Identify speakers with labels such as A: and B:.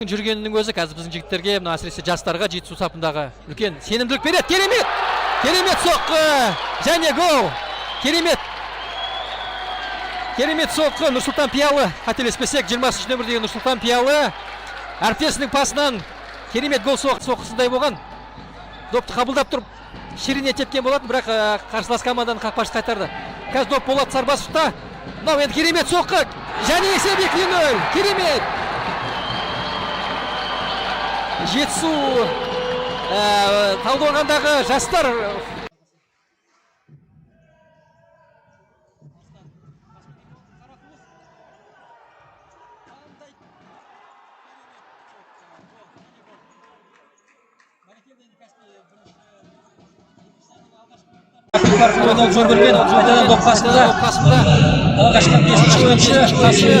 A: Жүргенінің өзі қазір біздің жігіттерге, мына әсіресе жастарға жетісу сапындағы үлкен сенімділік береді. Керемет! Керемет соққы! Және гол! Керемет! Керемет соққы Нұрсұлтан Пиялы. Қателеспесек, 20 нөмірдегі Нұрсұлтан Пиялы әріптесінің пасынан керемет гол соққысындай болған. Допты қабылдап тұрып, ширине тепкен болатын, бірақ қарсылас команданың қақпашы қайтарды. Қазір доп Болат Сарбасовта. Мынау енді керемет соққы! Және есеп 2-0! Керемет! Жетісу Талдықорғандағы жастар жөнделген доп қасында алғашқы 5-ші